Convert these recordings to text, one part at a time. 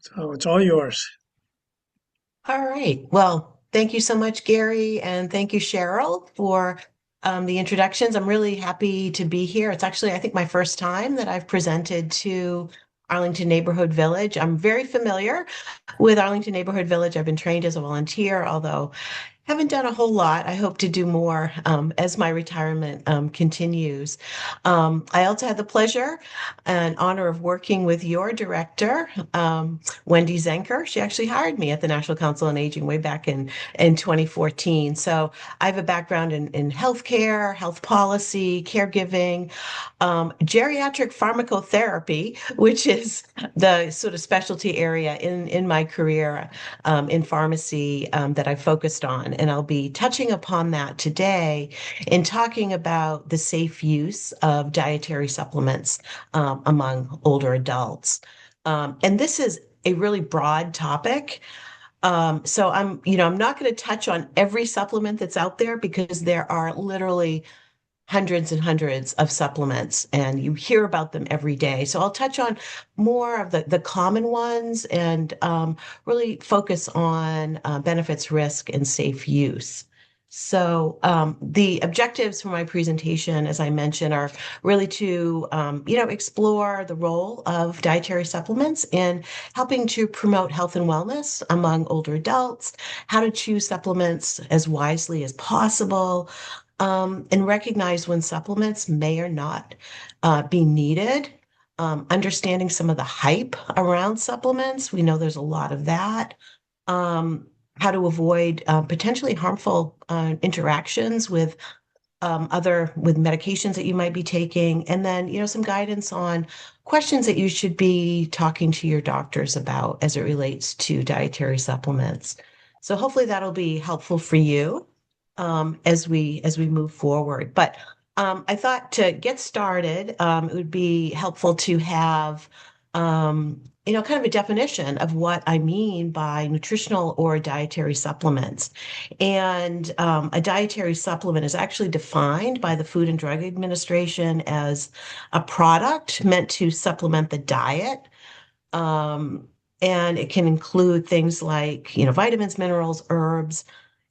So it's all yours. All right. Well, thank you so much, Gary, and thank you, Cheryl, for the introductions. I'm really happy to be here. It's actually, I think, my first time that I've presented to Arlington Neighborhood Village. I'm very familiar with Arlington Neighborhood Village. I've been trained as a volunteer, although haven't done a whole lot. I hope to do more as my retirement continues. I also had the pleasure and honor of working with your director, Wendy Zenker. She actually hired me at the National Council on Aging way back in 2014. So I have a background in healthcare, health policy, caregiving, geriatric pharmacotherapy, which is the sort of specialty area in my career in pharmacy that I focused on. And I'll be touching upon that today in talking about the safe use of dietary supplements among older adults. And this is a really broad topic. So I'm not going to touch on every supplement that's out there because there are literally hundreds and hundreds of supplements and you hear about them every day. So I'll touch on more of the common ones and really focus on benefits, risk, and safe use. So the objectives for my presentation, as I mentioned, are really to explore the role of dietary supplements in helping to promote health and wellness among older adults, how to choose supplements as wisely as possible, and recognize when supplements may or not be needed. Understanding some of the hype around supplements. We know there's a lot of that. Um, how to avoid potentially harmful interactions with with medications that you might be taking, and then some guidance on questions that you should be talking to your doctors about as it relates to dietary supplements. So hopefully that'll be helpful for you as we move forward. But I thought to get started, it would be helpful to have kind of a definition of what I mean by nutritional or dietary supplements. And a dietary supplement is actually defined by the Food and Drug Administration as a product meant to supplement the diet. Um, and it can include things like, vitamins, minerals, herbs,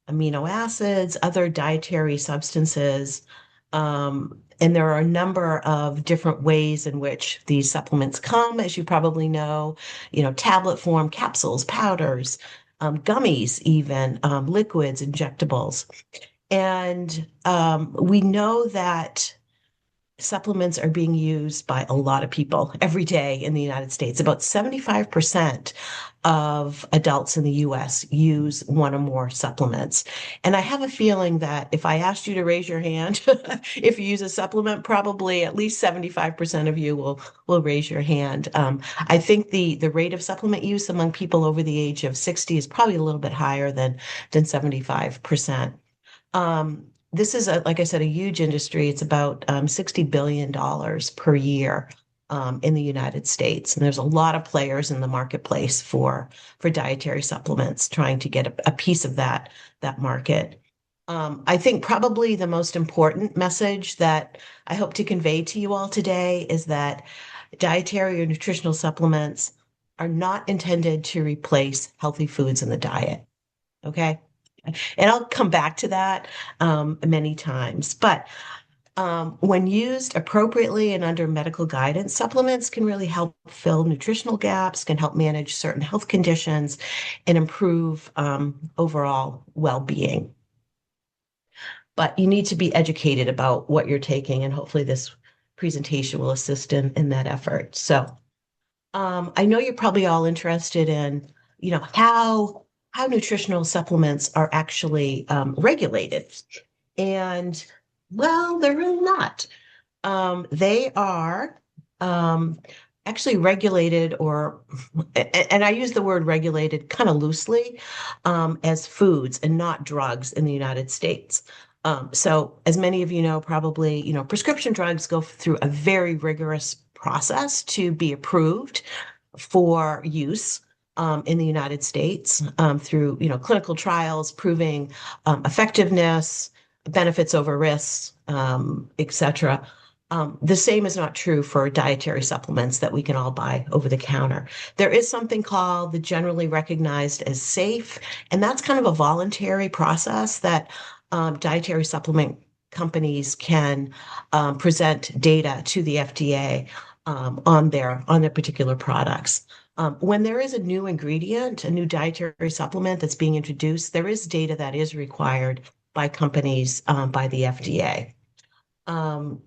amino acids, other dietary substances. And there are a number of different ways in which these supplements come, as you probably know, tablet form, capsules, powders, gummies, even liquids, injectables. And we know that supplements are being used by a lot of people every day in the United States. About 75% of adults in the US use one or more supplements. And I have a feeling that if I asked you to raise your hand, if you use a supplement, probably at least 75% of you will raise your hand. I think the rate of supplement use among people over the age of 60 is probably a little bit higher than 75%. This is, like I said, a huge industry. It's about $60 billion per year in the United States. And there's a lot of players in the marketplace for dietary supplements trying to get a piece of that market. I think probably the most important message that I hope to convey to you all today is that dietary or nutritional supplements are not intended to replace healthy foods in the diet. Okay. And I'll come back to that many times. But when used appropriately and under medical guidance, supplements can really help fill nutritional gaps, can help manage certain health conditions, and improve overall well-being. But you need to be educated about what you're taking, and hopefully this presentation will assist in that effort. So I know you're probably all interested in, how nutritional supplements are actually regulated. And well, they're really not. They are um, actually regulated, and I use the word regulated kind of loosely, as foods and not drugs in the United States. So, as many of you know, probably, prescription drugs go through a very rigorous process to be approved for use in the United States through, clinical trials proving effectiveness, benefits over risks, et cetera. The same is not true for dietary supplements that we can all buy over the counter. There is something called the generally recognized as safe, and that's kind of a voluntary process that dietary supplement companies can present data to the FDA on their particular products. When there is a new ingredient, a new dietary supplement that's being introduced, there is data that is required by companies by the FDA. Um,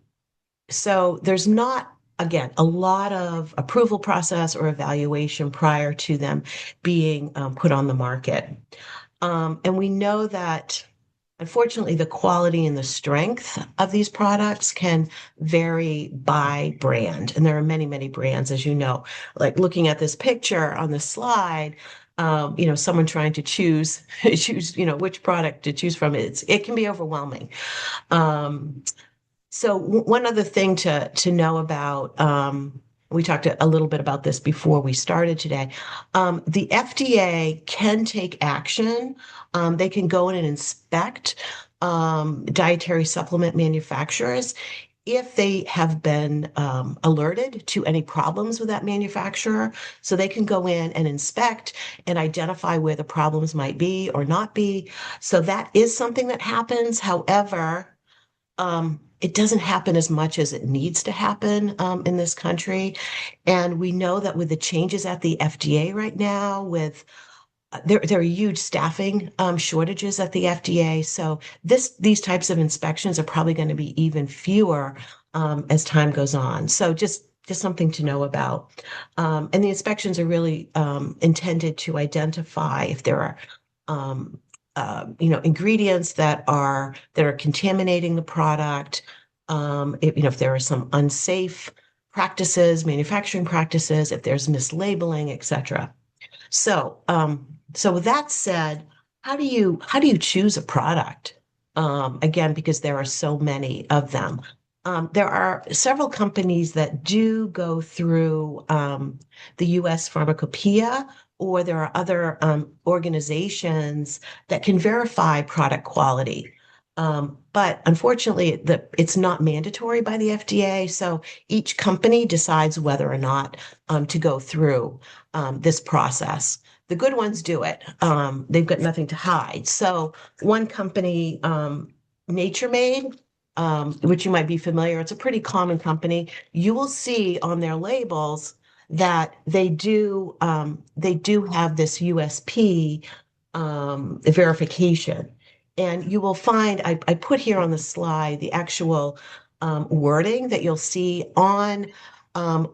so there's not, again, a lot of approval process or evaluation prior to them being put on the market. And we know that, unfortunately, the quality and the strength of these products can vary by brand. And there are many, many brands, as you know. Like looking at this picture on the slide, someone trying to choose, which product to choose from, it can be overwhelming. Um, so one other thing to know about, we talked a little bit about this before we started today. The FDA can take action. They can go in and inspect dietary supplement manufacturers if they have been alerted to any problems with that manufacturer. So they can go in and inspect and identify where the problems might be or not be. So that is something that happens. However, it doesn't happen as much as it needs to happen in this country. And we know that with the changes at the FDA right now, with there are huge staffing shortages at the FDA. So these types of inspections are probably going to be even fewer as time goes on. So just something to know about. And the inspections are really intended to identify if there are ingredients that are contaminating the product. If there are some unsafe practices, manufacturing practices, if there's mislabeling, et cetera. So with that said, how do you choose a product? Again, because there are so many of them. There are several companies that do go through the U.S. Pharmacopoeia, or there are other organizations that can verify product quality. But unfortunately, it's not mandatory by the FDA. So each company decides whether or not to go through this process. The good ones do it. They've got nothing to hide. So one company, Nature Made, which you might be familiar, it's a pretty common company. You will see on their labels that they do have this USP verification. And you will find, I put here on the slide the actual wording that you'll see on um,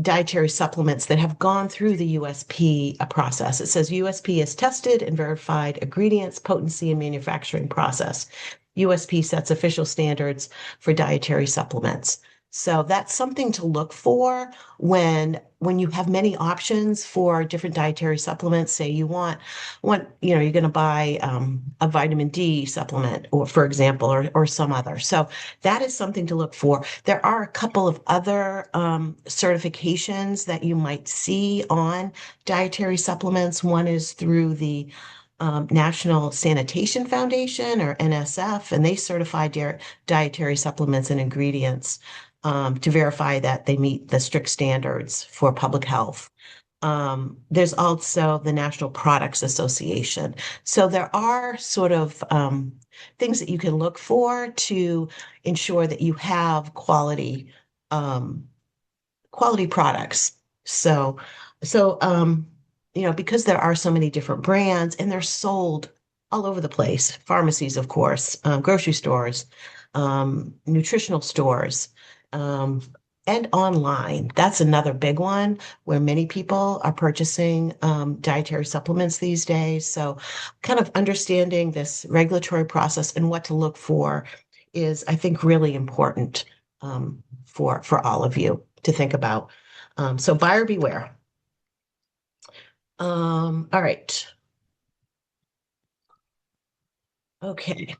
dietary supplements that have gone through the USP process. It says USP is tested and verified ingredients, potency, and manufacturing process. USP sets official standards for dietary supplements. So that's something to look for when you have many options for different dietary supplements. Say you're going to buy a vitamin D supplement, or for example, or some other. So that is something to look for. There are a couple of other certifications that you might see on dietary supplements. One is through the National Sanitation Foundation, or NSF, and they certify dietary supplements and ingredients to verify that they meet the strict standards for public health. There's also the National Products Association. So there are sort of things that you can look for to ensure that you have quality products. So, because there are so many different brands and they're sold all over the place, pharmacies, of course, grocery stores, nutritional stores, um, and online. That's another big one where many people are purchasing dietary supplements these days. So, kind of understanding this regulatory process and what to look for is, I think, really important for all of you to think about. So, buyer beware. All right. Okay.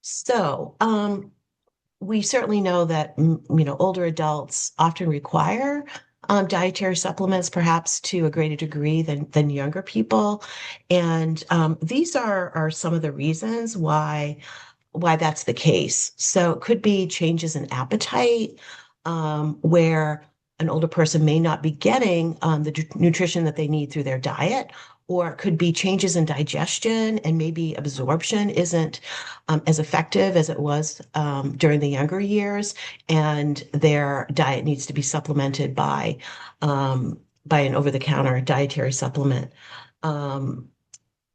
So, we certainly know that older adults often require dietary supplements, perhaps to a greater degree than younger people, and these are some of the reasons why why that's the case. So it could be changes in appetite, where an older person may not be getting the nutrition that they need through their diet, or it could be changes in digestion and maybe absorption isn't as effective as it was during the younger years, and their diet needs to be supplemented by an over-the-counter dietary supplement. Um,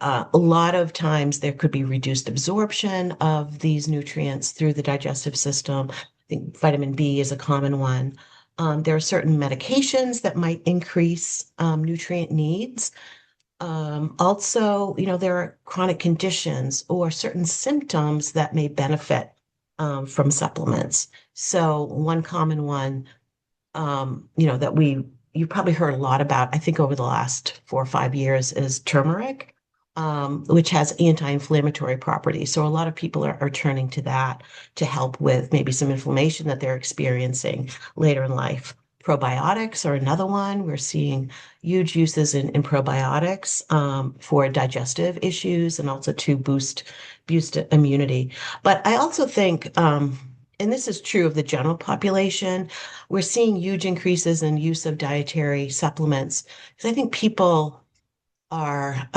a lot of times there could be reduced absorption of these nutrients through the digestive system. I think vitamin B is a common one. There are certain medications that might increase nutrient needs. Also, there are chronic conditions or certain symptoms that may benefit from supplements. So one common one, that you probably heard a lot about, I think over the last 4 or 5 years, is turmeric, which has anti-inflammatory properties. So a lot of people are turning to that to help with maybe some inflammation that they're experiencing later in life. Probiotics are another one. We're seeing huge uses in probiotics for digestive issues and also to boost immunity. But I also think, and this is true of the general population, we're seeing huge increases in use of dietary supplements because I think people are,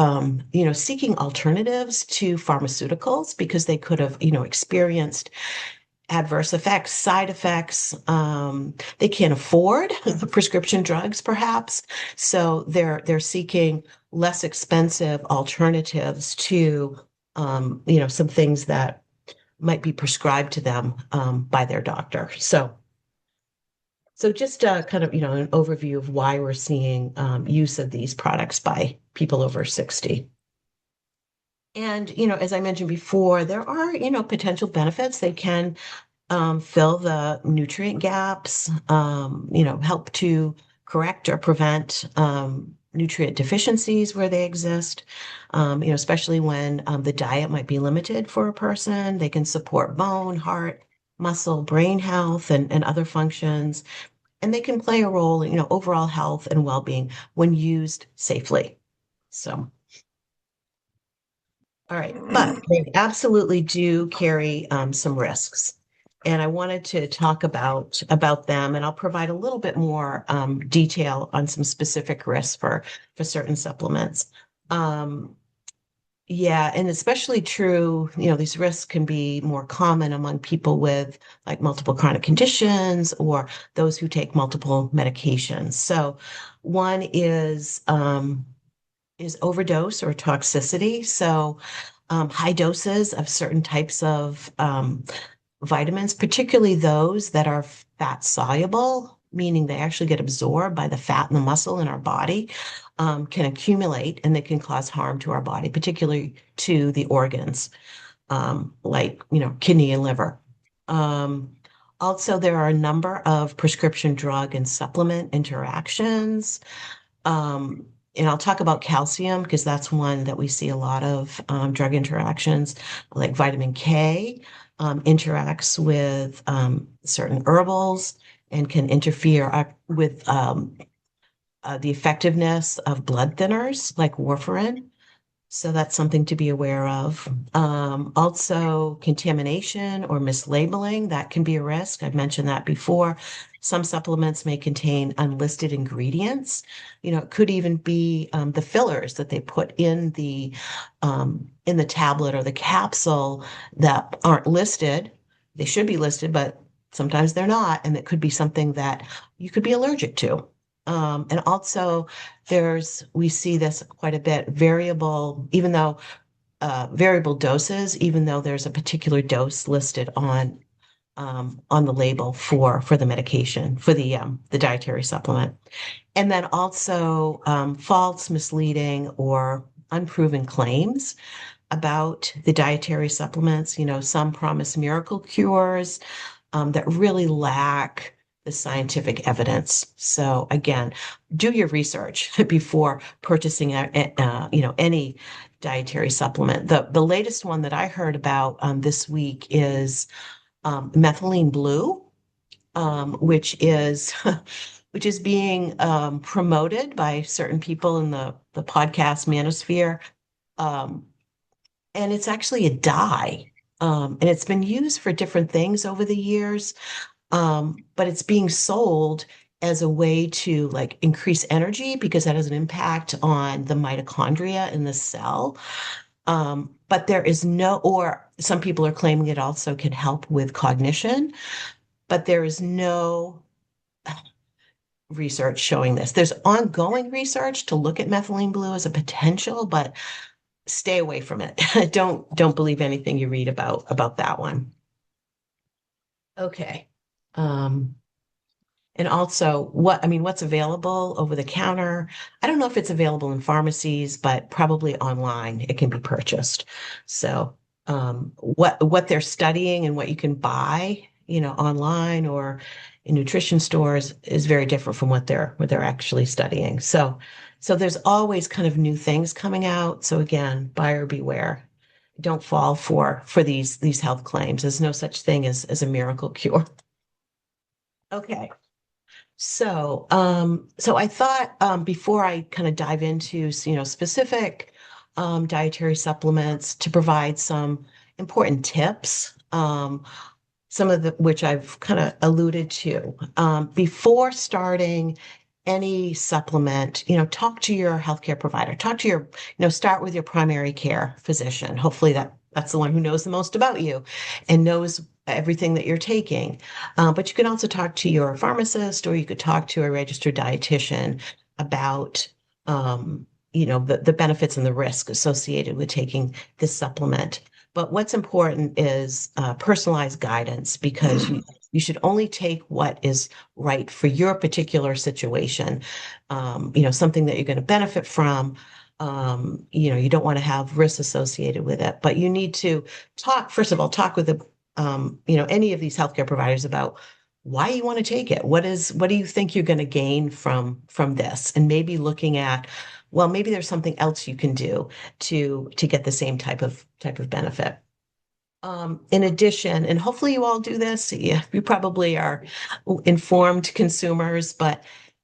seeking alternatives to pharmaceuticals because they could have, experienced adverse effects, side effects. They can't afford the prescription drugs, perhaps, so they're seeking less expensive alternatives to, some things that might be prescribed to them by their doctor. So just kind of, an overview of why we're seeing use of these products by people over 60. And, as I mentioned before, there are, potential benefits. They can fill the nutrient gaps, help to correct or prevent nutrient deficiencies where they exist, especially when the diet might be limited for a person. They can support bone, heart, muscle, brain health, and other functions. And they can play a role in, overall health and well-being when used safely. So, all right, but they absolutely do carry some risks. And I wanted to talk about them, and I'll provide a little bit more detail on some specific risks for certain supplements. Um, yeah, and especially true, these risks can be more common among people with like multiple chronic conditions or those who take multiple medications. So one is overdose or toxicity. So high doses of certain types of vitamins, particularly those that are fat soluble, meaning they actually get absorbed by the fat and the muscle in our body, can accumulate and they can cause harm to our body, particularly to the organs, like, kidney and liver. Um, Also, there are a number of prescription drug and supplement interactions. Um, and I'll talk about calcium because that's one that we see a lot of drug interactions, like vitamin K interacts with certain herbals and can interfere with the effectiveness of blood thinners like warfarin. So that's something to be aware of. Also, contamination or mislabeling, that can be a risk. I've mentioned that before. Some supplements may contain unlisted ingredients. It could even be the fillers that they put in the tablet or the capsule that aren't listed. They should be listed, but sometimes they're not, and it could be something that you could be allergic to. And also, we see this quite a bit, variable doses, even though there's a particular dose listed on the label for the medication, for the dietary supplement. And then also false, misleading, or unproven claims about the dietary supplements. Some promise miracle cures that really lack the scientific evidence. So again, do your research before purchasing any dietary supplement. The latest one that I heard about this week is methylene blue, which is which is being promoted by certain people in the podcast manosphere. Um, and it's actually a dye. And it's been used for different things over the years, but it's being sold as a way to like increase energy because that has an impact on the mitochondria in the cell. But there is no, or some people are claiming it also can help with cognition, but there is no research showing this. There's ongoing research to look at methylene blue as a potential, but stay away from it. Don't believe anything you read about that one. Okay. Um, and also what's available over the counter? I don't know if it's available in pharmacies, but probably online it can be purchased. So what they're studying and what you can buy, online or in nutrition stores is very different from what they're actually studying. So there's always kind of new things coming out. So again, buyer beware. Don't fall for these health claims. There's no such thing as a miracle cure. Okay. So I thought before I kind of dive into, specific dietary supplements to provide some important tips, some of the which I've kind of alluded to. Before starting any supplement, talk to your healthcare provider. Talk to start with your primary care physician. Hopefully that's the one who knows the most about you and knows everything that you're taking. But you can also talk to your pharmacist or you could talk to a registered dietitian about the benefits and the risk associated with taking this supplement. But what's important is personalized guidance because you should only take what is right for your particular situation. Something that you're going to benefit from. You don't want to have risks associated with it, but you need to first of all, talk with any of these healthcare providers about why you want to take it. What do you think you're going to gain from this? And maybe looking at, well, maybe there's something else you can do to get the same type of benefit. In addition, and hopefully you all do this, yeah, you probably are informed consumers, but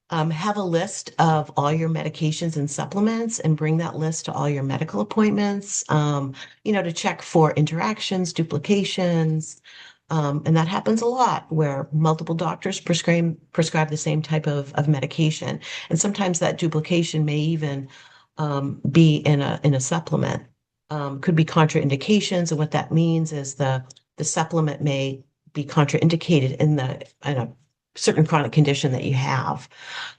have a list of all your medications and supplements and bring that list to all your medical appointments, to check for interactions, duplications. And that happens a lot where multiple doctors prescribe the same type of medication. And sometimes that duplication may even be in a supplement. Could be contraindications, and what that means is the supplement may be contraindicated in a certain chronic condition that you have.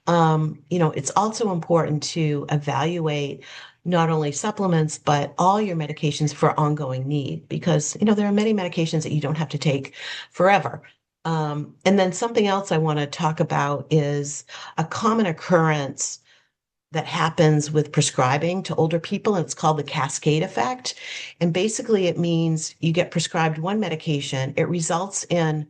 It's also important to evaluate not only supplements, but all your medications for ongoing need, because, there are many medications that you don't have to take forever. And then something else I want to talk about is a common occurrence that happens with prescribing to older people, and it's called the cascade effect. And basically, it means you get prescribed one medication, it results in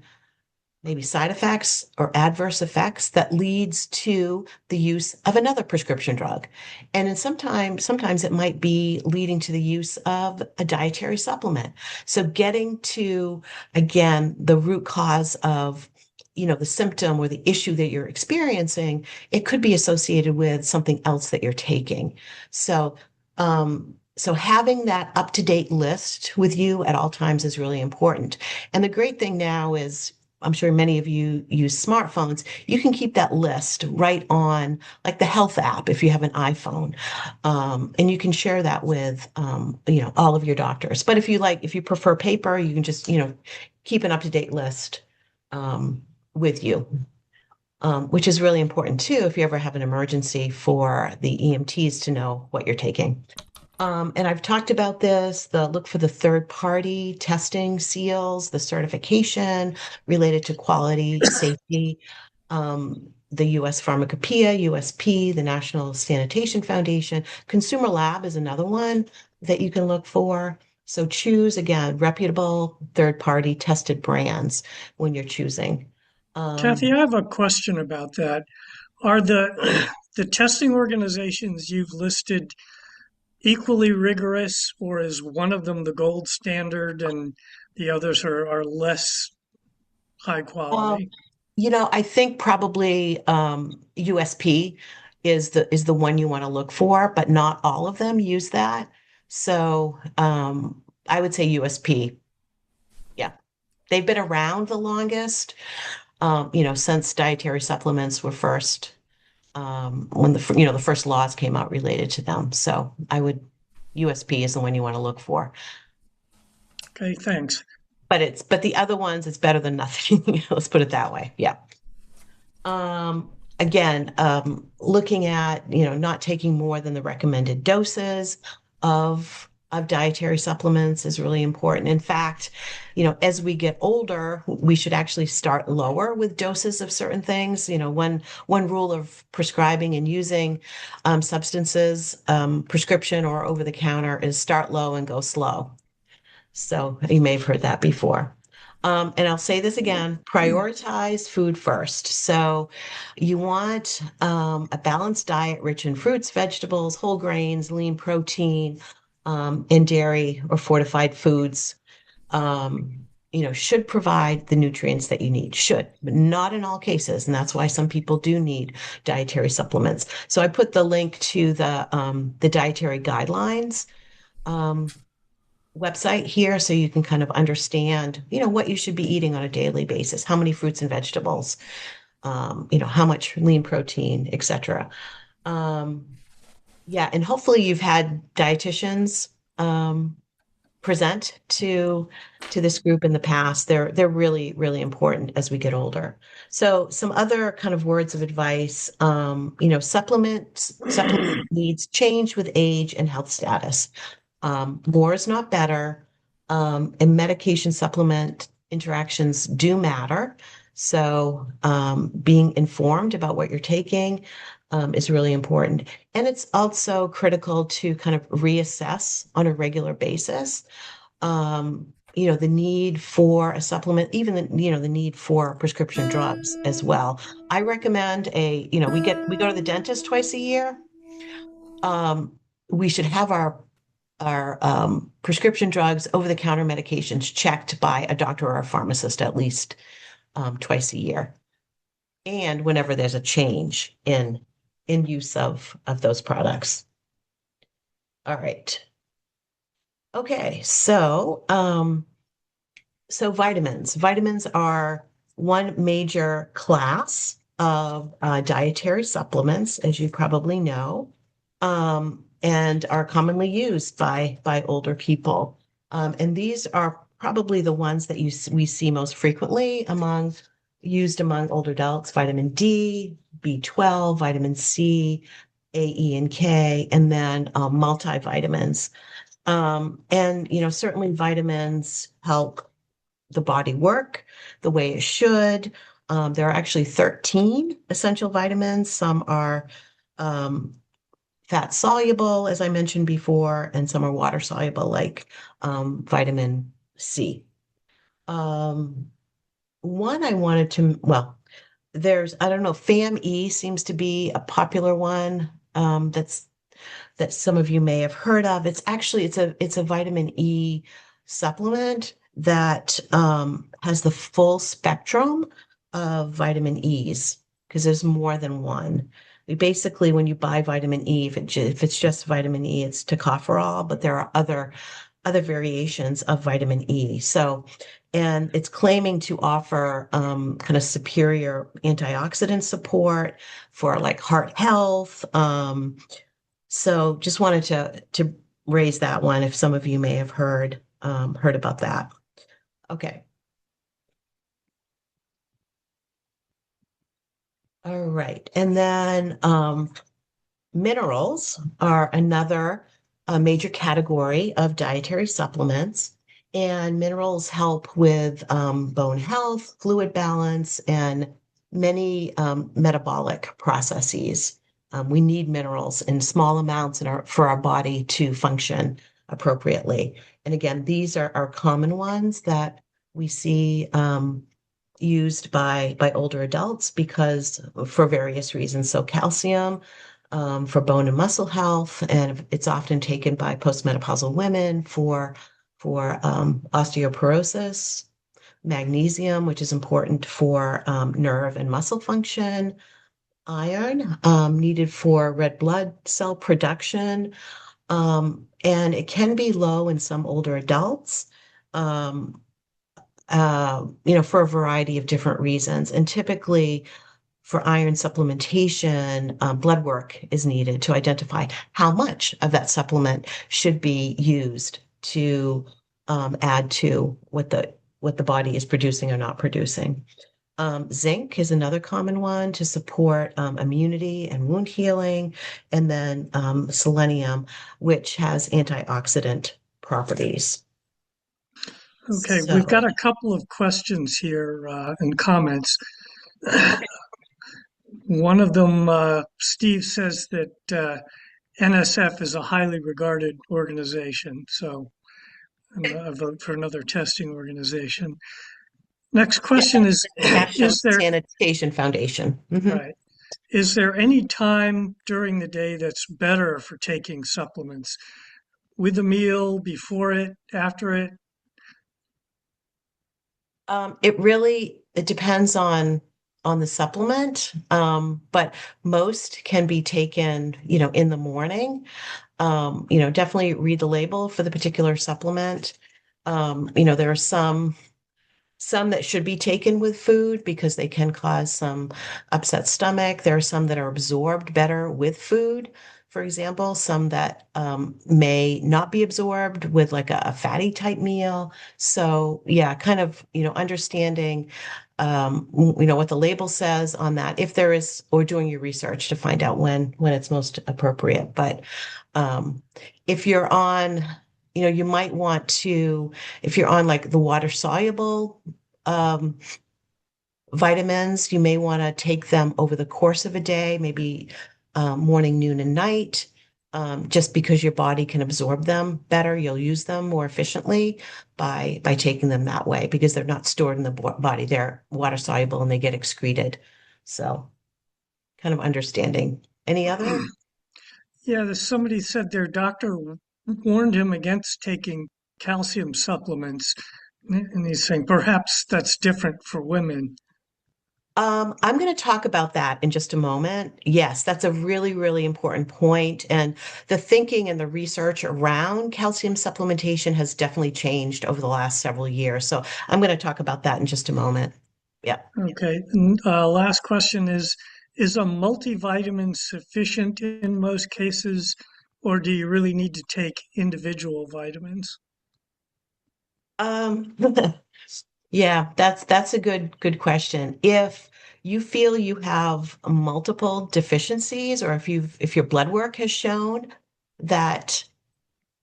maybe side effects or adverse effects that leads to the use of another prescription drug. And then sometimes it might be leading to the use of a dietary supplement. So getting to, again, the root cause of the symptom or the issue that you're experiencing, it could be associated with something else that you're taking. So having that up-to-date list with you at all times is really important. And the great thing now is, I'm sure many of you use smartphones. You can keep that list right on, like the health app, if you have an iPhone, and you can share that with, all of your doctors. But if you prefer paper, you can just, keep an up-to-date list with you, which is really important too if you ever have an emergency for the EMTs to know what you're taking. And I've talked about this, the look for the third party testing seals, the certification related to quality, safety, the US Pharmacopoeia, USP, the National Sanitation Foundation. Consumer Lab is another one that you can look for. So choose, again, reputable third party tested brands when you're choosing. Kathy, Um, I have a question about that. Are the the testing organizations you've listed equally rigorous, or is one of them the gold standard and the others are less high Um, quality? I think probably USP is the one you want to look for, but not all of them use that. So I would say USP. they've been around the longest, since dietary supplements were first, when the first laws came out related to them. So USP is the one you want to look for. Okay, thanks. But the other ones, it's better than nothing. Let's put it that way. Yeah. Again, looking at, not taking more than the recommended doses of dietary supplements is really important. In fact, as we get older, we should actually start lower with doses of certain things. One rule of prescribing and using substances, prescription or over the counter, is start low and go slow. So you may have heard that before. And I'll say this again, prioritize food first. So you want a balanced diet rich in fruits, vegetables, whole grains, lean protein, and dairy or fortified foods. Should provide the nutrients that you need, but not in all cases. And that's why some people do need dietary supplements. So I put the link to the dietary guidelines website here so you can kind of understand, what you should be eating on a daily basis, how many fruits and vegetables, how much lean protein, etc. Yeah, and hopefully you've had dietitians present to this group in the past. They're really, really important as we get older. So some other kind of words of advice, supplement needs change with age and health status. More is not better. And medication supplement interactions do matter. So being informed about what you're taking is really important. And it's also critical to kind of reassess on a regular basis. The need for a supplement, even the need for prescription drugs as well. I recommend we go to the dentist twice a year. We should have our prescription drugs, over-the-counter medications checked by a doctor or a pharmacist at least twice a year, and whenever there's a change in use of those products. All right. Okay, so vitamins. Vitamins are one major class of dietary supplements, as you probably know. And are commonly used by older people. And these are probably the ones that we see most frequently used among older adults: vitamin D, B12, vitamin C, A, E, and K, and then multivitamins. And certainly vitamins help the body work the way it should. There are actually 13 essential vitamins. Some are fat soluble, as I mentioned before, and some are water soluble, like vitamin C. One I wanted to, well, I don't know, FAM-E seems to be a popular one that some of you may have heard of. It's a vitamin E supplement that has the full spectrum of vitamin E's, because there's more than one. Basically, when you buy vitamin E, if it's just vitamin E, it's tocopherol, but there are other variations of vitamin E. And it's claiming to offer kind of superior antioxidant support for like heart health. So just wanted to raise that one if some of you may have heard about that. Okay. All right. And then minerals are another major category of dietary supplements. And minerals help with bone health, fluid balance, and many metabolic processes. We need minerals in small amounts for our body to function appropriately. And again, these are common ones that we see used by older adults because for various reasons. So calcium for bone and muscle health, and it's often taken by postmenopausal women for osteoporosis. Magnesium, which is important for nerve and muscle function. Iron, needed for red blood cell production. And it can be low in some older adults. for a variety of different reasons. And typically, for iron supplementation, blood work is needed to identify how much of that supplement should be used to add to what the body is producing or not producing. Zinc is another common one to support immunity and wound healing, and then selenium, which has antioxidant properties. Okay, we've So, got a couple of questions here and comments. One of them, Steve says that NSF is a highly regarded organization, so I vote for another testing organization. Next yeah, question is, National is there, Sanitation Foundation. right, is there any time during the day that's better for taking supplements? With a meal, before it, after it? It depends on the supplement, but most can be taken, in the morning. Definitely read the label for the particular supplement. There are some that should be taken with food because they can cause some upset stomach. There are some that are absorbed better with food. For example, some that may not be absorbed with like a fatty type meal. So yeah, kind of, understanding, what the label says on that, if there is, or doing your research to find out when it's most appropriate. But um, if you're on, you might want to, if you're on like the water soluble um, vitamins, you may want to take them over the course of a day, maybe morning, noon, and night. Just because your body can absorb them better, you'll use them more efficiently by taking them that way because they're not stored in the body. They're water soluble and they get excreted. So, kind of understanding. Any other? Yeah, somebody said their doctor warned him against taking calcium supplements, and he's saying perhaps that's different for women. I'm going to talk about that in just a moment. Yes, that's a really, really important point. And the thinking and the research around calcium supplementation has definitely changed over the last several years. So I'm going to talk about that in just a moment. Yeah. Okay, and, last question is a multivitamin sufficient in most cases, or do you really need to take individual vitamins? Um, yeah, that's a good question. If you feel you have multiple deficiencies, or if your blood work has shown that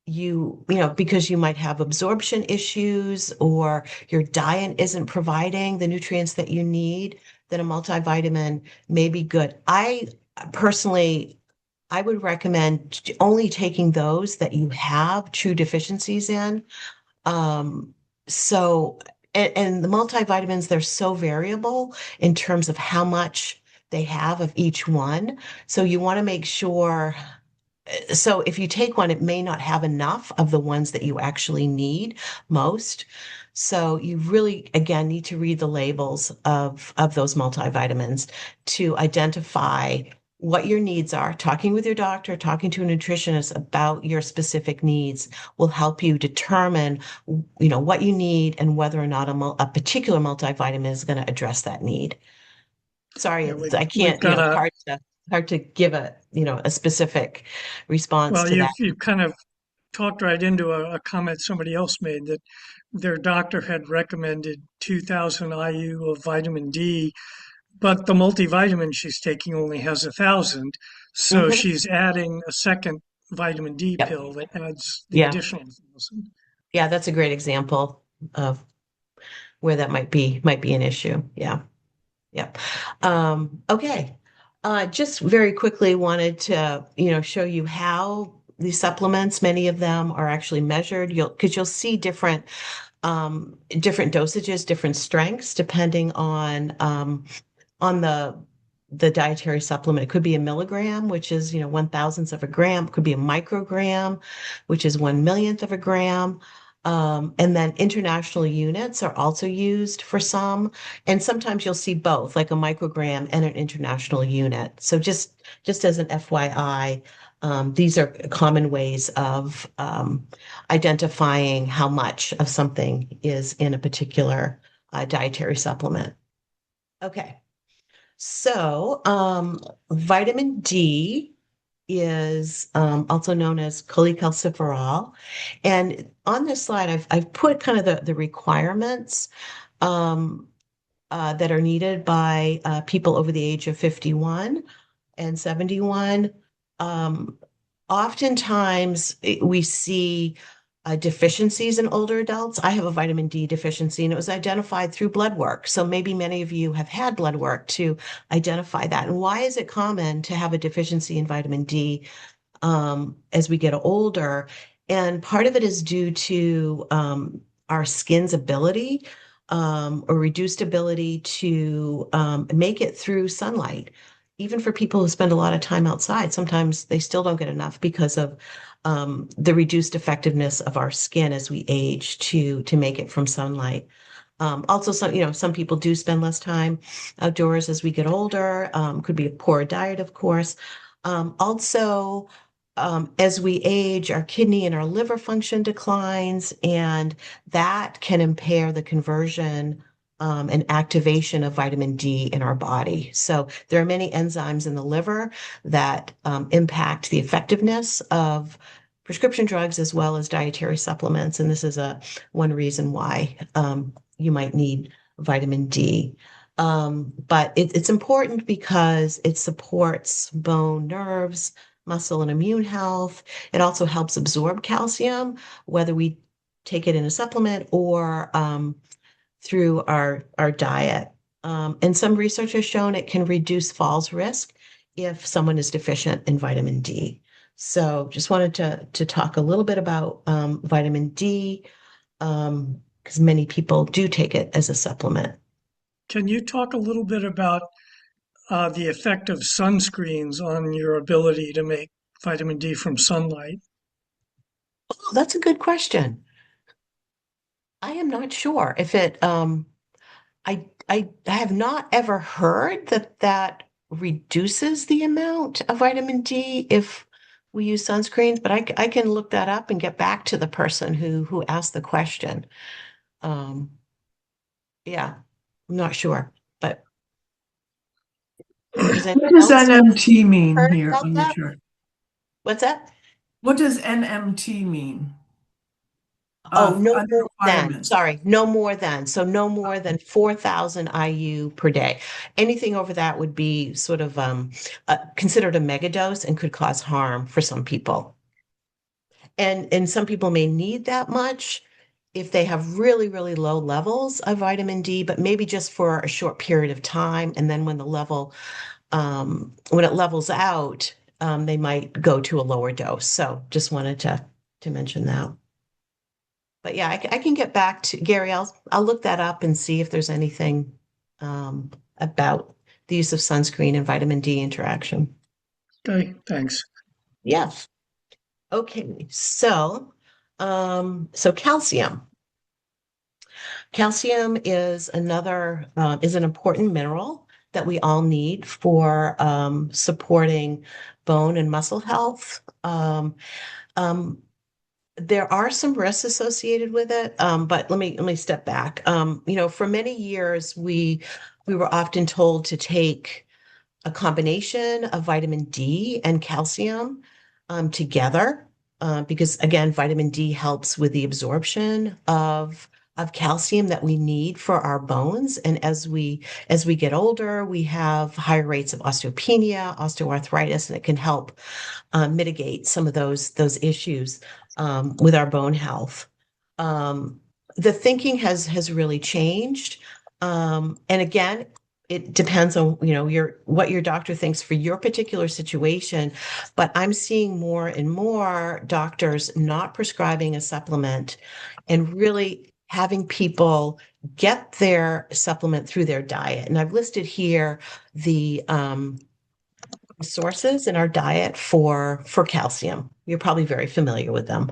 because you might have absorption issues or your diet isn't providing the nutrients that you need, then a multivitamin may be good. Personally, I would recommend only taking those that you have true deficiencies in. Um, so, and the multivitamins, they're so variable in terms of how much they have of each one. So you want to make sure, so if you take one, it may not have enough of the ones that you actually need most. So you really, again, need to read the labels of those multivitamins to identify what your needs are. Talking with your doctor, talking to a nutritionist about your specific needs will help you determine, what you need and whether or not a particular multivitamin is going to address that need. Sorry, Yeah, I we've can't, got it's a hard to give a specific response well, to that. you've kind of talked right into a comment somebody else made that their doctor had recommended 2,000 IU of vitamin D, but the multivitamin she's taking only has 1,000. So Hmm. she's adding a second vitamin D Yep. pill that adds the Yeah. additional 1,000. Yeah, that's a great example of where that might be an issue. Yeah. Yep. Okay. Just very quickly wanted to, show you how these supplements, many of them are actually measured. Because you'll see different dosages, different strengths, depending on the dietary supplement. It could be a milligram, which is, 1,000th of a gram. It could be a microgram, which is 1 millionth of a gram. And then international units are also used for some. And sometimes you'll see both, like a microgram and an international unit. So just as an FYI, these are common ways of identifying how much of something is in a particular dietary supplement. Okay. So, vitamin D is also known as cholecalciferol. And on this slide, I've put kind of the requirements um, that are needed by people over the age of 51 and 71. Um, Oftentimes, we see deficiencies in older adults. I have a vitamin D deficiency, and it was identified through blood work. So maybe many of you have had blood work to identify that. And why is it common to have a deficiency in vitamin D as we get older? And part of it is due to our skin's ability or reduced ability to make it through sunlight. Even for people who spend a lot of time outside, sometimes they still don't get enough because of the reduced effectiveness of our skin as we age to make it from sunlight. Also, some people do spend less time outdoors as we get older. Could be a poor diet, of course. Also, as we age, our kidney and our liver function declines, and that can impair the conversion and activation of vitamin D in our body. So there are many enzymes in the liver that impact the effectiveness of prescription drugs as well as dietary supplements, and this is one reason why you might need vitamin D. But it's important because it supports bone, nerves, muscle, and immune health. It also helps absorb calcium, whether we take it in a supplement or through our diet. And some research has shown it can reduce falls risk if someone is deficient in vitamin D. So just wanted to talk a little bit about vitamin D because many people do take it as a supplement. Can you talk a little bit about the effect of sunscreens on your ability to make vitamin D from sunlight? Oh, that's a good question. I am not sure if it I have not ever heard that reduces the amount of vitamin D if we use sunscreens, but I can look that up and get back to the person who asked the question. Um, yeah, I'm not sure, but does anyone What does else NMT mean heard here about on the that? chart? What's that? What does NMT mean? Oh, no Under more than, requirements. sorry, no more than. So no more than 4,000 IU per day. Anything over that would be sort of considered a megadose and could cause harm for some people. And some people may need that much if they have really, really low levels of vitamin D, but maybe just for a short period of time. And then when it levels out, they might go to a lower dose. So just wanted to mention that. But yeah, I can get back to Gary. I'll look that up and see if there's anything about the use of sunscreen and vitamin D interaction. Okay, thanks. Yes. Okay. So calcium. Calcium is is an important mineral that we all need for supporting bone and muscle health. Um, there are some risks associated with it, but let me step back. For many years we were often told to take a combination of vitamin D and calcium together because again, vitamin D helps with the absorption of calcium that we need for our bones. And as we get older, we have higher rates of osteopenia, osteoarthritis, and it can help mitigate some of those issues with our bone health. The thinking has really changed. And again, it depends on what your doctor thinks for your particular situation, but I'm seeing more and more doctors not prescribing a supplement and really having people get their supplement through their diet. And I've listed here the sources in our diet for calcium. You're probably very familiar with them.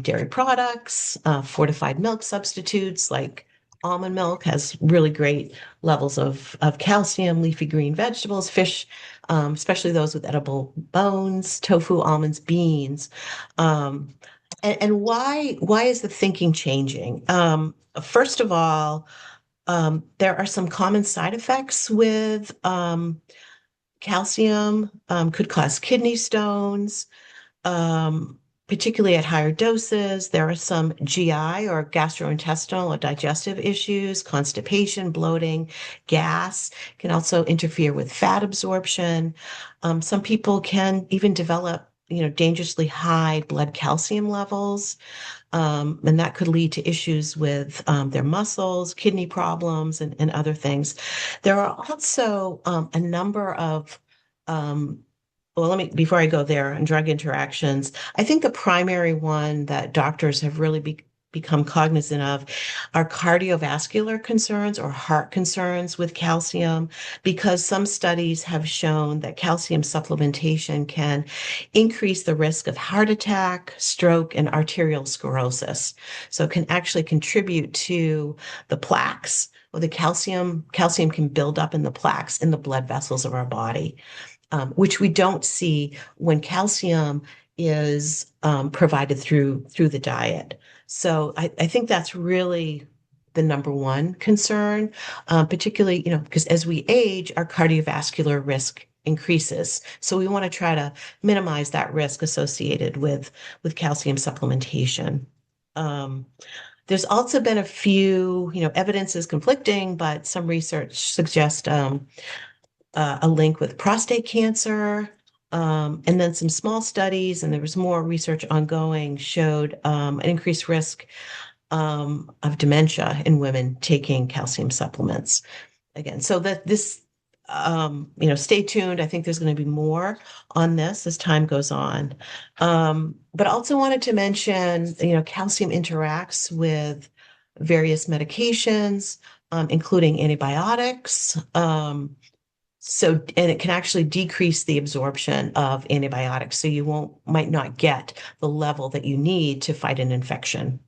Dairy products, fortified milk substitutes like almond milk has really great levels of calcium, leafy green vegetables, fish, especially those with edible bones, tofu, almonds, beans. Um, and why is the thinking changing? First of all, there are some common side effects with calcium, could cause kidney stones, um, particularly at higher doses. There are some GI or gastrointestinal or digestive issues, constipation, bloating, gas can also interfere with fat absorption. Some people can even develop, dangerously high blood calcium levels. And that could lead to issues with their muscles, kidney problems, and other things. There are also a number of, well, before I go there, on drug interactions, I think the primary one that doctors have really become cognizant of are cardiovascular concerns or heart concerns with calcium, because some studies have shown that calcium supplementation can increase the risk of heart attack, stroke, and arterial sclerosis. So it can actually contribute to the plaques or the calcium. Calcium can build up in the plaques in the blood vessels of our body, which we don't see when calcium is provided through the diet. So I think that's really the number one concern, particularly, because as we age, our cardiovascular risk increases. So we want to try to minimize that risk associated with calcium supplementation. There's also been a few, evidence is conflicting, but some research suggests a link with prostate cancer. And then some small studies, and there was more research ongoing, showed an increased risk of dementia in women taking calcium supplements. Again, so that this, stay tuned. I think there's going to be more on this as time goes on. But also wanted to mention, calcium interacts with various medications, including antibiotics. And it can actually decrease the absorption of antibiotics. So you might not get the level that you need to fight an infection.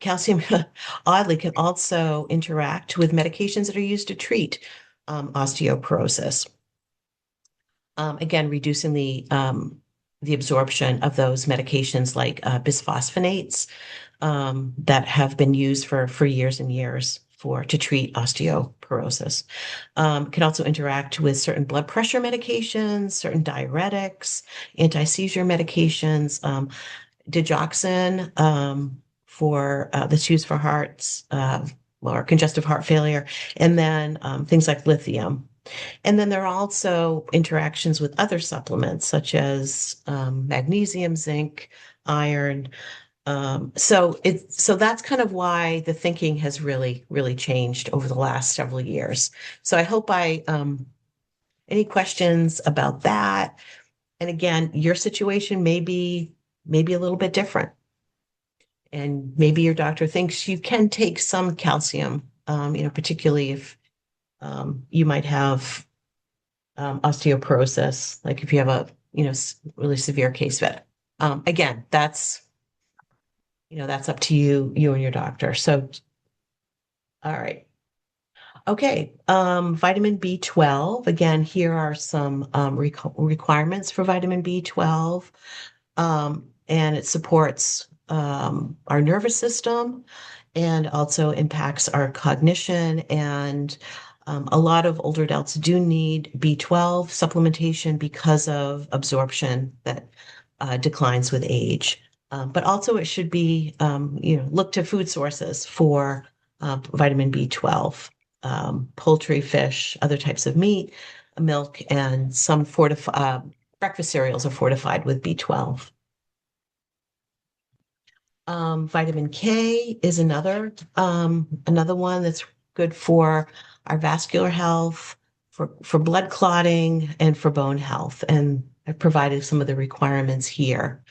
Calcium, oddly, can also interact with medications that are used to treat osteoporosis. Again, reducing the absorption of those medications like bisphosphonates that have been used for years and years to treat osteoporosis. Can also interact with certain blood pressure medications, certain diuretics, anti-seizure medications, digoxin that's used for hearts or congestive heart failure, and then things like lithium. And then there are also interactions with other supplements such as magnesium, zinc, iron. So that's kind of why the thinking has really, really changed over the last several years. So I hope any questions about that? And again, your situation may be a little bit different. And maybe your doctor thinks you can take some calcium, particularly if you might have osteoporosis, like if you have a, really severe case of it. Again, that's up to you and your doctor. So, all right. Okay. Vitamin B12. Again, here are some requirements for vitamin B12. And it supports our nervous system and also impacts our cognition. And a lot of older adults do need B12 supplementation because of absorption that declines with age. But also it should be, look to food sources for vitamin B12, poultry, fish, other types of meat, milk, and some breakfast cereals are fortified with B12. Vitamin K is another one that's good for our vascular health, for blood clotting, and for bone health. And I've provided some of the requirements here.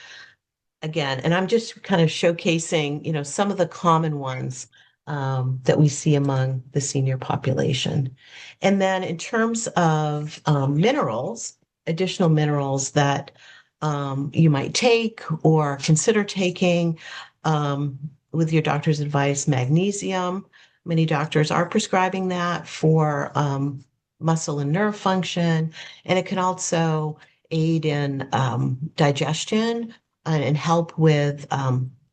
Again, and I'm just kind of showcasing, some of the common ones that we see among the senior population. And then in terms of minerals, additional minerals that you might take or consider taking with your doctor's advice, magnesium. Many doctors are prescribing that for muscle and nerve function, and it can also aid in digestion and help with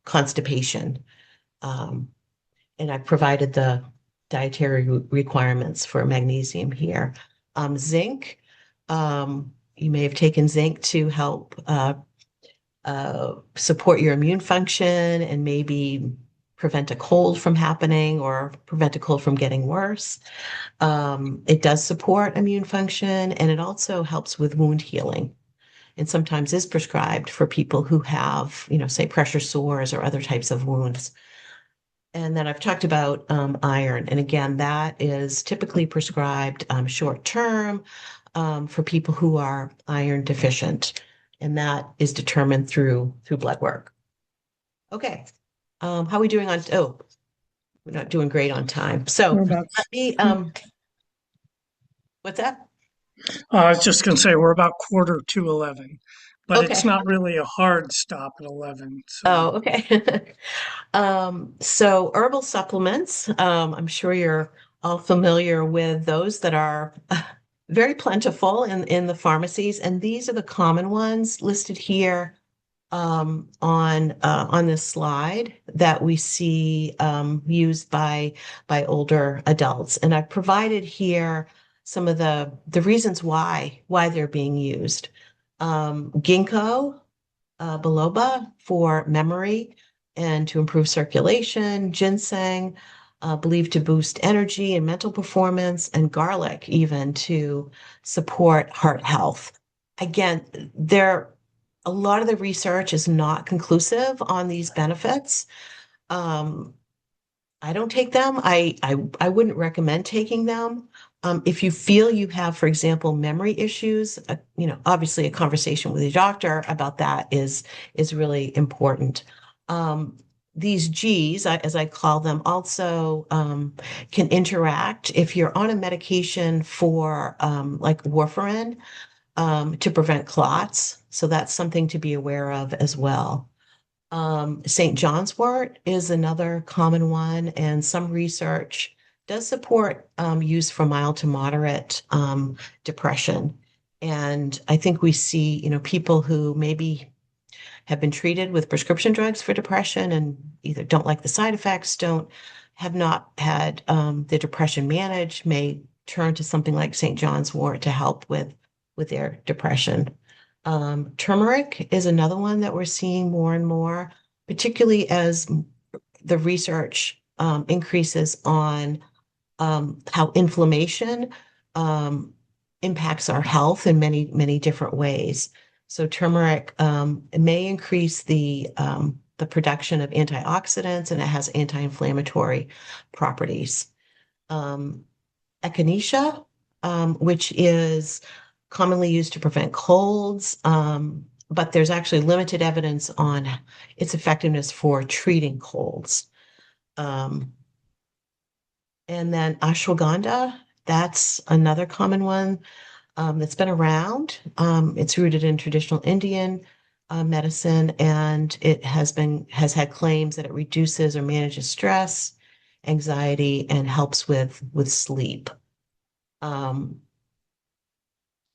constipation. Um, and I've provided the dietary requirements for magnesium here. Zinc, you may have taken zinc to help support your immune function and maybe prevent a cold from happening or prevent a cold from getting worse. It does support immune function, and it also helps with wound healing, and sometimes is prescribed for people who have, say pressure sores or other types of wounds. And then I've talked about iron. And again, that is typically prescribed short term for people who are iron deficient. And that is determined through blood work. Okay. How are we doing on, we're not doing great on time. So We're about, let me, what's that? I was just going to say we're about quarter to 11, but it's Okay. not really a hard stop at 11. So Oh, okay. So herbal supplements, I'm sure you're all familiar with those that are very plentiful in the pharmacies, and these are the common ones listed here on this slide that we see used by older adults. And I've provided here some of the reasons why they're being used. Ginkgo biloba for memory and to improve circulation, ginseng, believed to boost energy and mental performance, and garlic even to support heart health. Again, a lot of the research is not conclusive on these benefits. I don't take them. I wouldn't recommend taking them. If you feel you have, for example, memory issues, obviously a conversation with your doctor about that is really important. These Gs, as I call them, also can interact if you're on a medication for like warfarin to prevent clots. So that's something to be aware of as well. St. John's wort is another common one, and some research does support use for mild to moderate depression. And I think we see, people who maybe have been treated with prescription drugs for depression and either don't like the side effects, have not had their depression managed, may turn to something like St. John's wort to help with their depression. Turmeric is another one that we're seeing more and more, particularly as the research increases on how inflammation impacts our health in many, many different ways. So turmeric may increase the production of antioxidants, and it has anti-inflammatory properties. Echinacea, which is commonly used to prevent colds, but there's actually limited evidence on its effectiveness for treating colds. And then ashwagandha, that's another common one that's been around. It's rooted in traditional Indian medicine, and it has had claims that it reduces or manages stress, anxiety, and helps with sleep.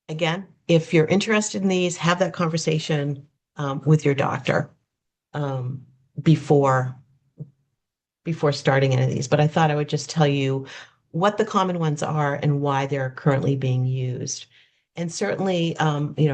Again, if you're interested in these, have that conversation with your doctor before starting any of these. But I thought I would just tell you what the common ones are and why they're currently being used. And certainly,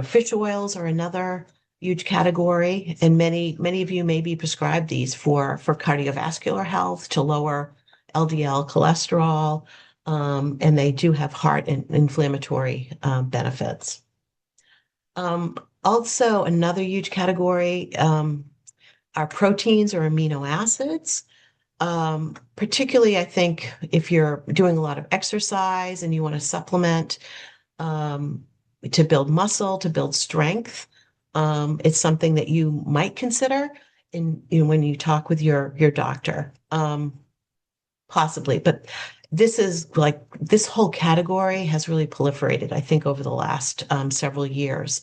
fish oils are another huge category, and many of you may be prescribed these for cardiovascular health, to lower LDL cholesterol, and they do have heart and inflammatory benefits. Also, another huge category are proteins or amino acids. Particularly, I think if you're doing a lot of exercise and you want to supplement to build muscle, to build strength, it's something that you might consider when you talk with your doctor. possibly, but this is like this whole category has really proliferated, I think, over the last several years.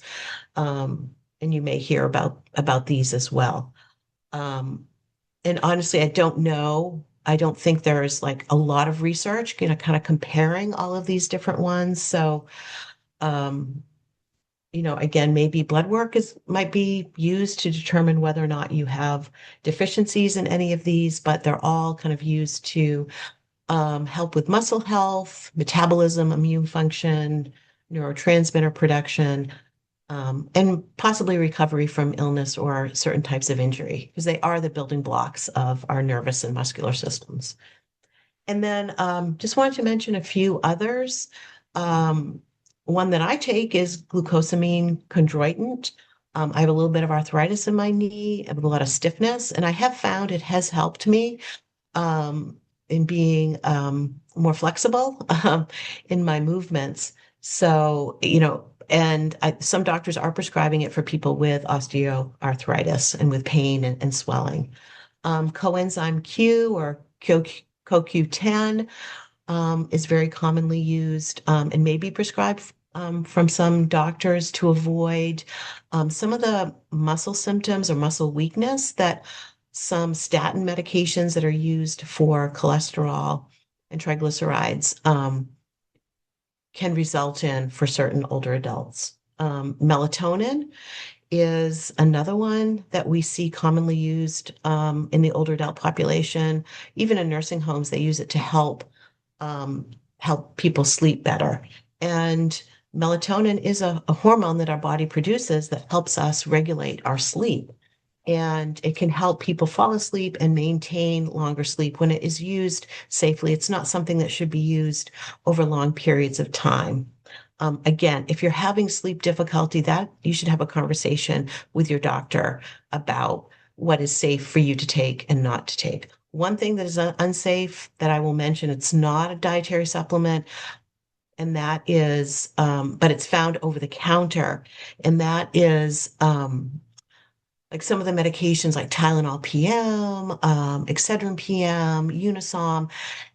And you may hear about these as well. And honestly, I don't know. I don't think there's like a lot of research, kind of comparing all of these different ones. So, um, again, maybe blood work might be used to determine whether or not you have deficiencies in any of these, but they're all kind of used to help with muscle health, metabolism, immune function, neurotransmitter production, and possibly recovery from illness or certain types of injury, because they are the building blocks of our nervous and muscular systems. And then just wanted to mention a few others. One that I take is glucosamine chondroitin. I have a little bit of arthritis in my knee, I have a lot of stiffness, and I have found it has helped me in being more flexible in my movements. So, and some doctors are prescribing it for people with osteoarthritis and with pain and swelling. Coenzyme Q or CoQ10 is very commonly used and may be prescribed from some doctors to avoid some of the muscle symptoms or muscle weakness that some statin medications that are used for cholesterol and triglycerides can result in for certain older adults. Melatonin is another one that we see commonly used in the older adult population. Even in nursing homes, they use it to help people sleep better. And melatonin is a hormone that our body produces that helps us regulate our sleep. And it can help people fall asleep and maintain longer sleep when it is used safely. It's not something that should be used over long periods of time. Again, if you're having sleep difficulty, that you should have a conversation with your doctor about what is safe for you to take and not to take. One thing that is unsafe that I will mention, it's not a dietary supplement, and that is, but it's found over the counter, and that is like some of the medications like Tylenol PM, Excedrin PM, Unisom,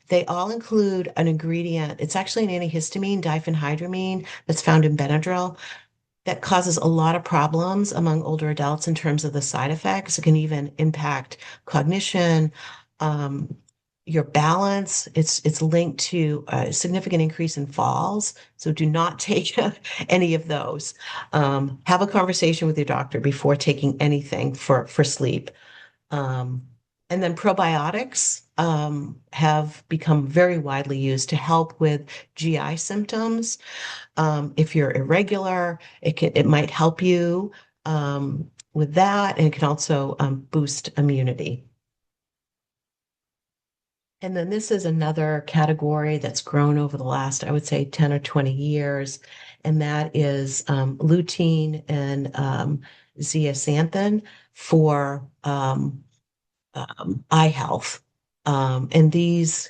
they all include an ingredient. It's actually an antihistamine, diphenhydramine, that's found in Benadryl that causes a lot of problems among older adults in terms of the side effects. It can even impact cognition, your balance. It's linked to a significant increase in falls. So do not take any of those. Have a conversation with your doctor before taking anything for sleep. And then probiotics have become very widely used to help with GI symptoms. If you're irregular, it might help you with that, and it can also boost immunity. And then this is another category that's grown over the last, I would say, 10 or 20 years, and that is lutein and zeaxanthin for eye health. And these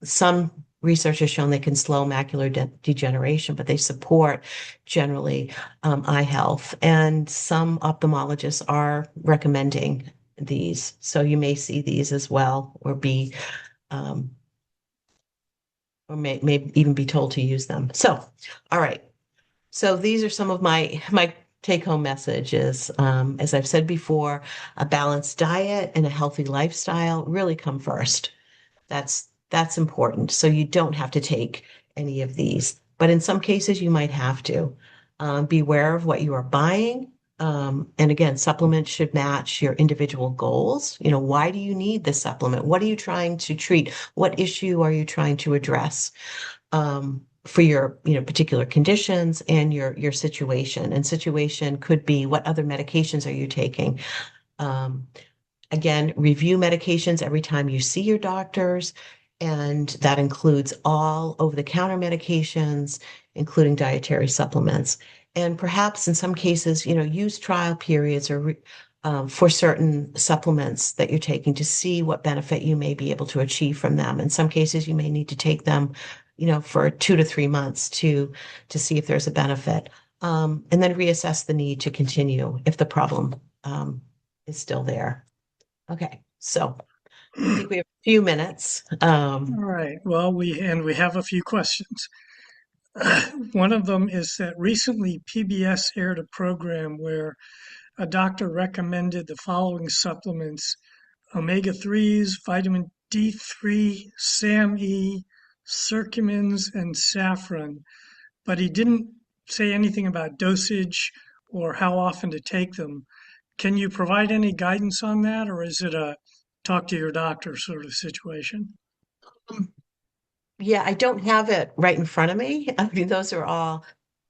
some research has shown they can slow macular degeneration, but they support generally eye health. And some ophthalmologists are recommending these. So you may see these as well, or may even be told to use them. So, all right. So these are some of my take-home messages. As I've said before, a balanced diet and a healthy lifestyle really come first. That's important. So you don't have to take any of these, but in some cases you might have to. Beware of what you are buying. And again, supplements should match your individual goals. Why do you need this supplement? What are you trying to treat? What issue are you trying to address? For your particular conditions and your situation. And situation could be, what other medications are you taking? Again, review medications every time you see your doctors, and that includes all over-the-counter medications, including dietary supplements. And perhaps in some cases, use trial periods or for certain supplements that you're taking to see what benefit you may be able to achieve from them. In some cases, you may need to take them for 2 to 3 months to see if there's a benefit. And then reassess the need to continue if the problem is still there. Okay, so I think we have a few minutes. All right. Well, we have a few questions. One of them is that recently PBS aired a program where a doctor recommended the following supplements: omega 3s, vitamin D3, SAMe, curcumins, and saffron. But he didn't say anything about dosage or how often to take them. Can you provide any guidance on that, or is it a talk to your doctor sort of situation? Yeah, I don't have it right in front of me. I mean, those are all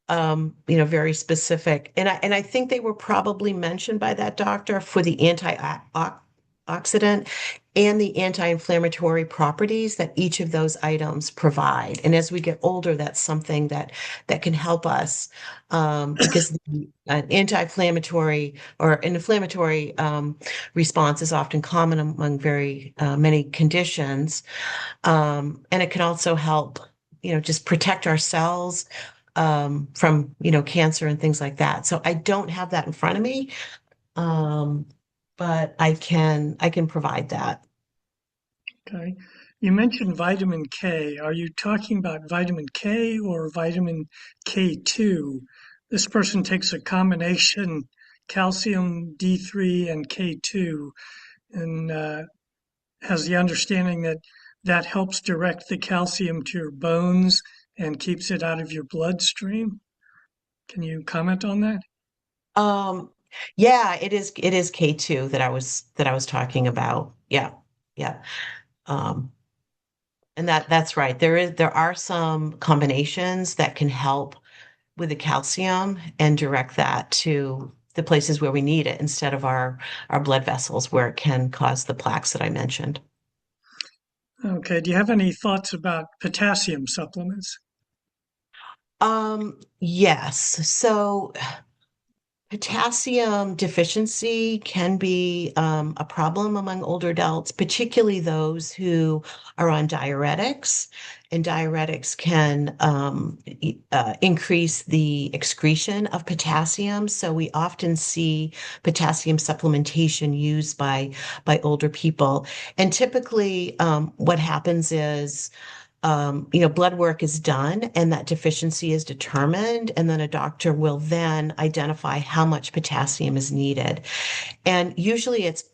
very specific. And I think they were probably mentioned by that doctor for the antioxidant and the anti-inflammatory properties that each of those items provide. And as we get older, that's something that can help us because an anti-inflammatory or an inflammatory response is often common among very many conditions. And it can also help, just protect our cells from, cancer and things like that. So I don't have that in front of me, um, but I can provide that. Okay. You mentioned vitamin K. Are you talking about vitamin K or vitamin K2? This person takes a combination calcium D3 and K2 and has the understanding that that helps direct the calcium to your bones and keeps it out of your bloodstream. Can you comment on that? Um, yeah, it is K2 that I was talking about. Yeah. Yeah. Um, and that's right. There are some combinations that can help with the calcium and direct that to the places where we need it instead of our blood vessels where it can cause the plaques that I mentioned. Okay. Do you have any thoughts about potassium supplements? Yes. So potassium deficiency can be a problem among older adults, particularly those who are on diuretics. And diuretics can increase the excretion of potassium. So we often see potassium supplementation used by older people. And typically, what happens is blood work is done and that deficiency is determined, and then a doctor will then identify how much potassium is needed. And usually it's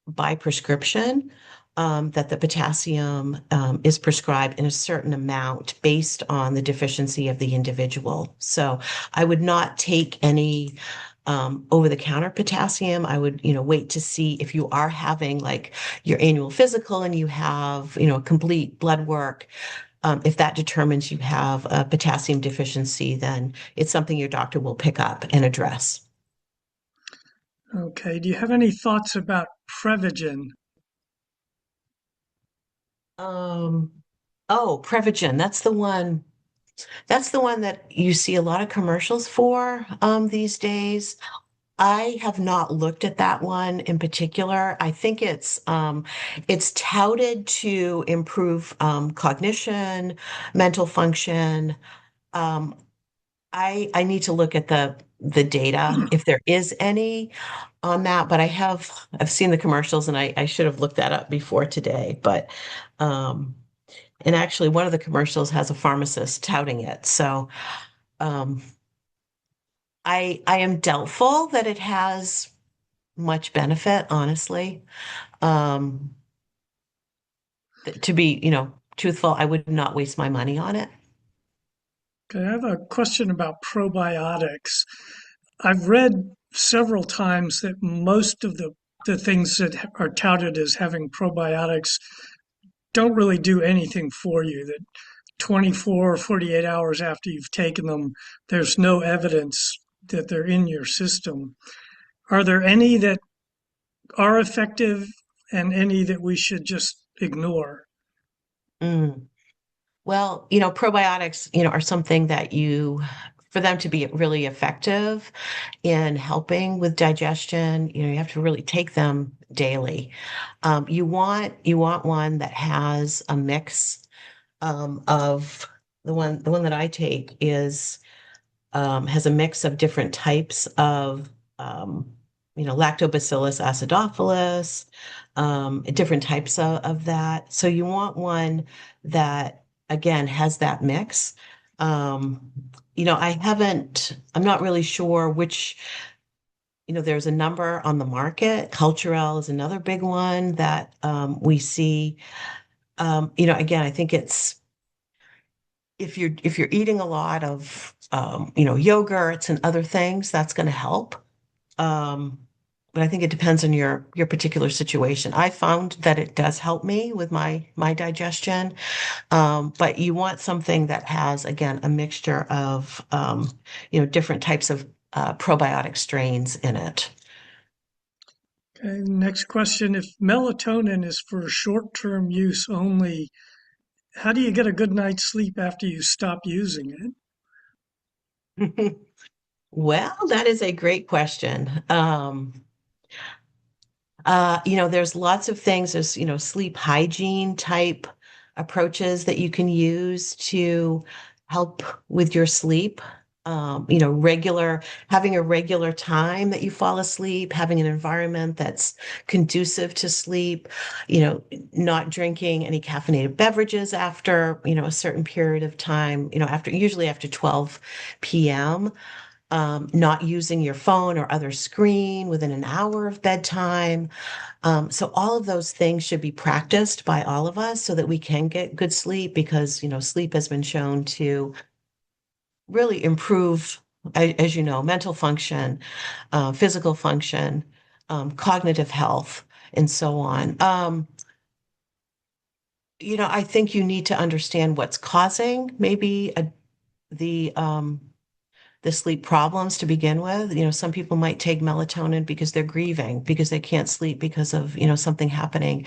by prescription that the potassium is prescribed in a certain amount based on the deficiency of the individual. So I would not take any over-the-counter potassium. I would, wait to see if you are having like your annual physical and you have, complete blood work. If that determines you have a potassium deficiency, then it's something your doctor will pick up and address. Okay. Do you have any thoughts about Prevagen? Um, oh, Prevagen, that's the one. That's the one that you see a lot of commercials for these days. I have not looked at that one in particular. I think it's touted to improve cognition, mental function. Um, I need to look at the data if there is any on that, but I've seen the commercials and I should have looked that up before today. But and actually one of the commercials has a pharmacist touting it. So um I am doubtful that it has much benefit, honestly. Um to be, truthful, I would not waste my money on it. Okay, I have a question about probiotics. I've read several times that most of the things that are touted as having probiotics don't really do anything for you, that 24 or 48 hours after you've taken them, there's no evidence that they're in your system. Are there any that are effective and any that we should just ignore? Mm. Well, probiotics, are something that for them to be really effective in helping with digestion, you have to really take them daily. You want one that has a mix of the one that I take is has a mix of different types of Lactobacillus acidophilus, different types of that. So you want one that, again, has that mix. I'm not really sure which, there's a number on the market. Culturelle is another big one that we see. Again, I think it's if you're eating a lot of yogurts and other things, that's going to help. But I think it depends on your particular situation. I found that it does help me with my digestion. But you want something that has, again, a mixture of different types of probiotic strains in it. Okay, next question. If melatonin is for short-term use only, how do you get a good night's sleep after you stop using it? Well, that is a great question. There's lots of things. There's, sleep hygiene type approaches that you can use to help with your sleep. Having a regular time that you fall asleep, having an environment that's conducive to sleep, not drinking any caffeinated beverages after, a certain period of time, usually after 12 p.m. Not using your phone or other screen within an hour of bedtime. So all of those things should be practiced by all of us so that we can get good sleep because, sleep has been shown to really improve, as you know, mental function, physical function, cognitive health, and so on. I think you need to understand what's causing maybe the sleep problems to begin with. Some people might take melatonin because they're grieving, because they can't sleep because of, something happening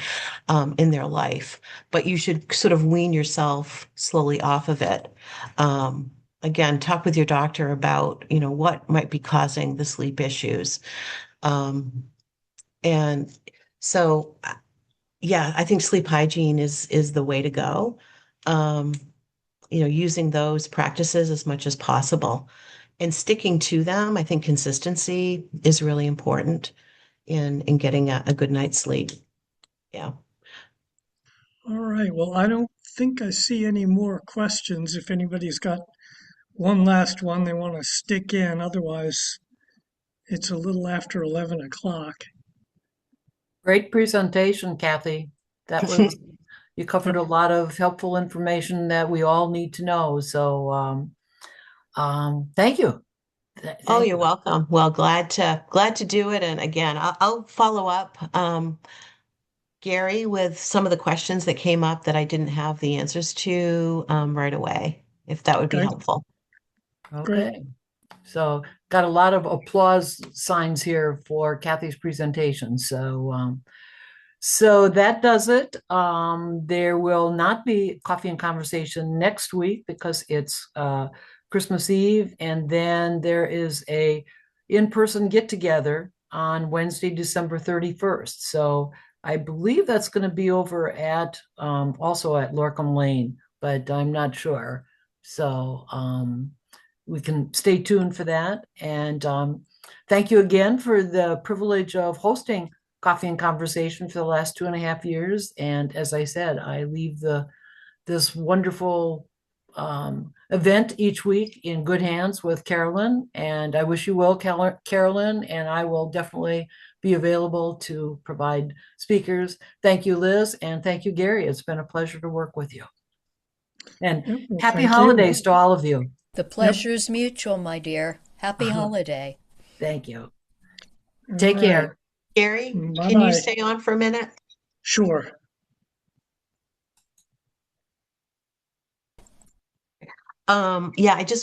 in their life. But you should sort of wean yourself slowly off of it. Again, talk with your doctor about, what might be causing the sleep issues. And so, yeah, I think sleep hygiene is the way to go. Um, using those practices as much as possible and sticking to them. I think consistency is really important in getting a good night's sleep. Yeah. All right. Well, I don't think I see any more questions. If anybody's got one last one they want to stick in, otherwise it's a little after 11 o'clock. Great presentation, Kathy. That was, you covered a lot of helpful information that we all need to know. So, thank you. Oh, you're welcome. Well, glad to do it. And again, I'll follow up, Gary, with some of the questions that came up that I didn't have the answers to right away, if that would be Okay. helpful. Okay. So got a lot of applause signs here for Kathy's presentation. So that does it. There will not be Coffee and Conversation next week because it's Christmas Eve, and then there is a in-person get-together on Wednesday, December 31st. So I believe that's going to be over at also at Lorcom Lane, but I'm not sure. So we can stay tuned for that. And thank you again for the privilege of hosting Coffee and Conversation for the last 2.5 years. And as I said, I leave this wonderful event each week in good hands with Carolyn. And I wish you well, Carolyn, and I will definitely be available to provide speakers. Thank you, Liz, and thank you, Gary. It's been a pleasure to work with you. And Yep, well, happy thank holidays you. to all of you. The pleasure's mutual, my dear. Happy holiday. Thank you. All Take right. care. Gary, can you Bye-bye. stay on for a minute? Sure. Yeah, I just